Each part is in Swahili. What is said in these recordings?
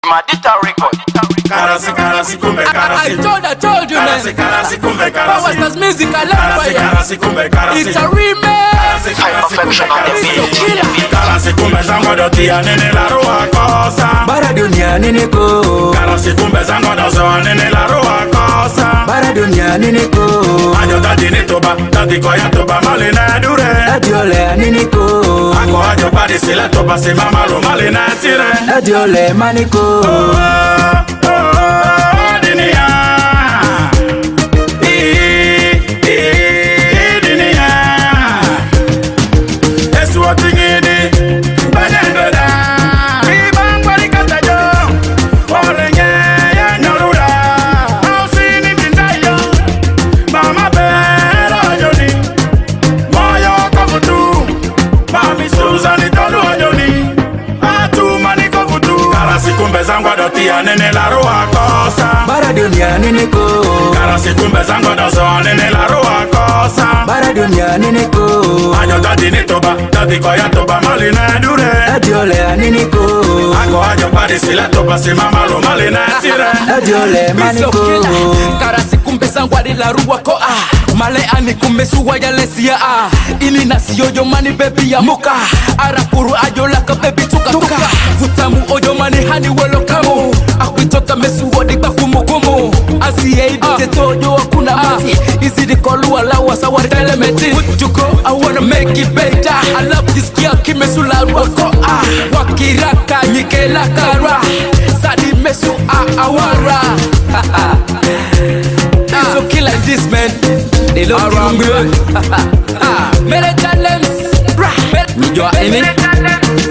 Madita record. Karasi, karasi, kumbe karasi. I told you, man. Karasi, karasi, kumbe karasi. Power Stars music, I love Karasi, karasi, kumbe karasi. It's a remix. High perfection on the beat. Karasi, kumbe zango dotia nene la roa kosa. Bara dunia nene ko. Karasi, kumbe zango dozo nene la roa kosa. Bara dunia nene ko. Ajo tadi ni toba, tadi koya toba malina dure. Adiole nene ko. Ako ajo padi sila toba se mama lo malina tire. Adiole maniko. Kumbe zango dotia nene la roa kosa. Bara dunia nene ko. Karasi kumbe zango dozo nene la roa kosa. Bara dunia nene ko. Ajo tadi ni toba, tadi koya toba malina dure. Adiole nene ko. Ako ajo padi sila toba si mama lo malina tire. Adiole maniko. Karasi kumbe zango la roa ko male ani kumbe suwa ya lesia ini nasi ojo mani baby ya muka arakuru ajo laka baby tuka vutamu ojo mani hani welo kamu akwitoka mesu wodi bakumu kumu asiye idite tojo wakuna mati izidi koluwa lawa sawari telemeti Juko I wanna make it better I love this girl kimesu la ruako wakiraka nyikela kara sadi mesu awara it's okay like this, man. They love you good. Mele talents. You are in it.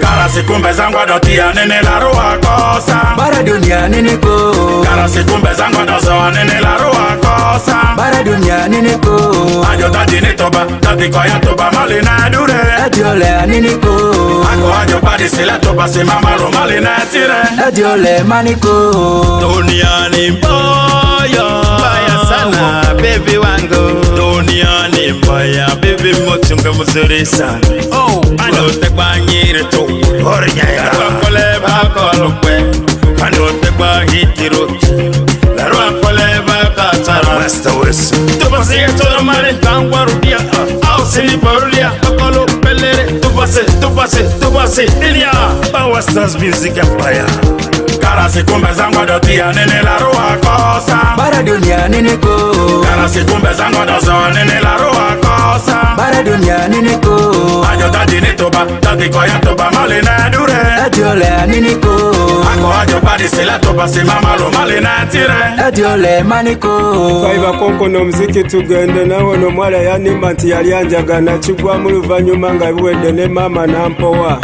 Karasi kumbe zango dotia nene la roa kosa. Bara dunia nene ko. Karasi kumbe zango dozo nene la roa kosa. Bara dunia nene ko. Ajo tadi ni toba, tadi koya toba malina dure. Adiole nene ko. Ako ajo padi sila toba si mama lo malina tire. Adiole maniko. Dunia ni mbaya sana baby wangu. Dunia ni mbaya baby motunga mzuri sana. Ano tekwa nyire to orinya la kole ba kolokwe. Ano tekwa hitiro la ro kole ba ka tara Master West. Tu pase to mare kangwarudia au sini parulia kolo pelere tu pase ilia Power Stars Music Empire. Karasi kumbe zango dotia nene la roa kosa. Bara dunia nene ko. Karasi kumbe zango dozo nene la roa kosa. Bara dunia nene ko. Ajo tadi ni toba, tadi koya toba malina dure. Adiole nene ko. Ako ajo padi sila toba si mama lo malina tire. Adiole maniko. Faiba koko no mziki tugende nawe no mwala yani manti yali anjagana chugwa mu luvanyuma nga biwedde ne mama nampowa.